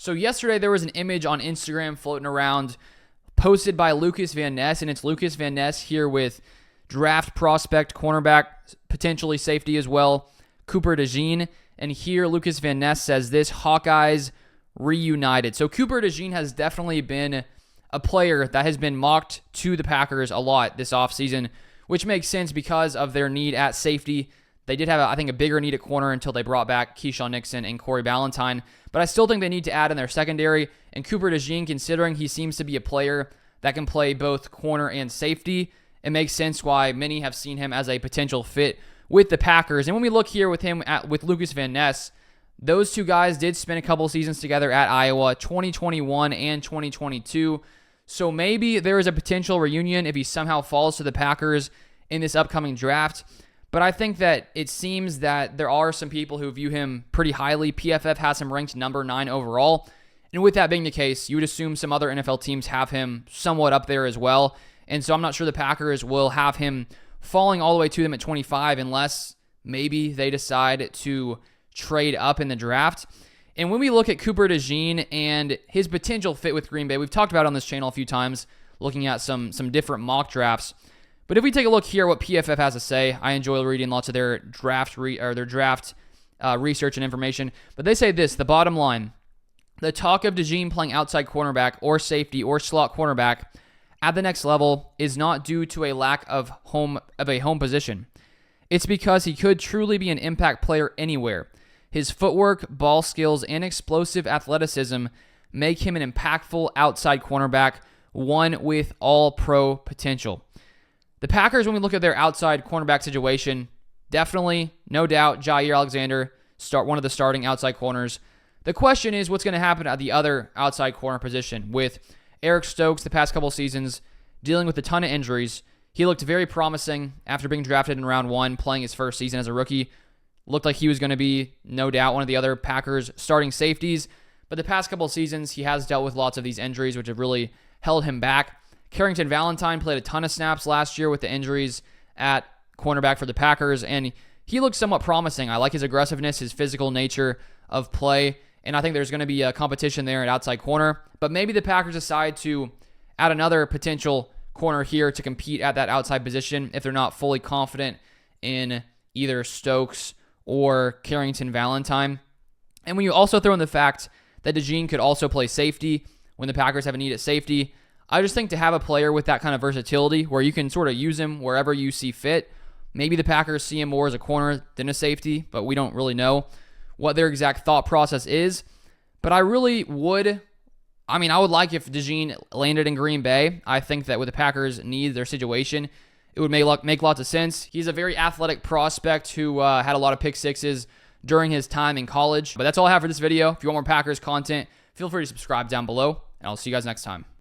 So yesterday there was an image on Instagram floating around posted by Lukas Van Ness, and it's Lukas Van Ness here with draft prospect, cornerback, potentially safety as well, Cooper Dejean. And here Lukas Van Ness says this: Hawkeyes reunited. So Cooper Dejean has definitely been a player that has been mocked to the Packers a lot this offseason, which makes sense because of their need at safety. They did have, I think, a bigger need at corner until they brought back Keyshawn Nixon and Corey Ballantyne. But I still think they need to add in their secondary. And Cooper Dejean, considering he seems to be a player that can play both corner and safety, it makes sense why many have seen him as a potential fit with the Packers. And when we look here with him, with Lukas Van Ness, those two guys did spend a couple seasons together at Iowa, 2021 and 2022. So maybe there is a potential reunion if he somehow falls to the Packers in this upcoming draft. But I think that it seems that there are some people who view him pretty highly. PFF has him ranked number 9 overall. And with that being the case, you would assume some other NFL teams have him somewhat up there as well. And so I'm not sure the Packers will have him falling all the way to them at 25 unless maybe they decide to trade up in the draft. And when we look at Cooper Dejean and his potential fit with Green Bay, we've talked about it on this channel a few times, looking at some different mock drafts. But if we take a look here, what PFF has to say, I enjoy reading lots of their draft research and information. But they say this: the bottom line, the talk of Dejean playing outside cornerback or safety or slot cornerback at the next level is not due to a lack of a home position. It's because he could truly be an impact player anywhere. His footwork, ball skills, and explosive athleticism make him an impactful outside cornerback, one with all-pro potential. The Packers, when we look at their outside cornerback situation, definitely, no doubt, Jair Alexander, one of the starting outside corners. The question is what's going to happen at the other outside corner position with Eric Stokes the past couple seasons dealing with a ton of injuries. He looked very promising after being drafted in round 1, playing his first season as a rookie. Looked like he was going to be, no doubt, one of the other Packers starting safeties. But the past couple seasons, he has dealt with lots of these injuries, which have really held him back. Carrington Valentine played a ton of snaps last year with the injuries at cornerback for the Packers, and he looked somewhat promising. I like his aggressiveness, his physical nature of play, and I think there's going to be a competition there at outside corner. But maybe the Packers decide to add another potential corner here to compete at that outside position if they're not fully confident in either Stokes or Carrington Valentine. And when you also throw in the fact that Dejean could also play safety when the Packers have a need at safety, I just think to have a player with that kind of versatility where you can sort of use him wherever you see fit. Maybe the Packers see him more as a corner than a safety, but we don't really know what their exact thought process is. But I really would, I would like if Dejean landed in Green Bay. I think that with the Packers' needs, their situation, it would make lots of sense. He's a very athletic prospect who had a lot of pick sixes during his time in college. But that's all I have for this video. If you want more Packers content, feel free to subscribe down below, and I'll see you guys next time.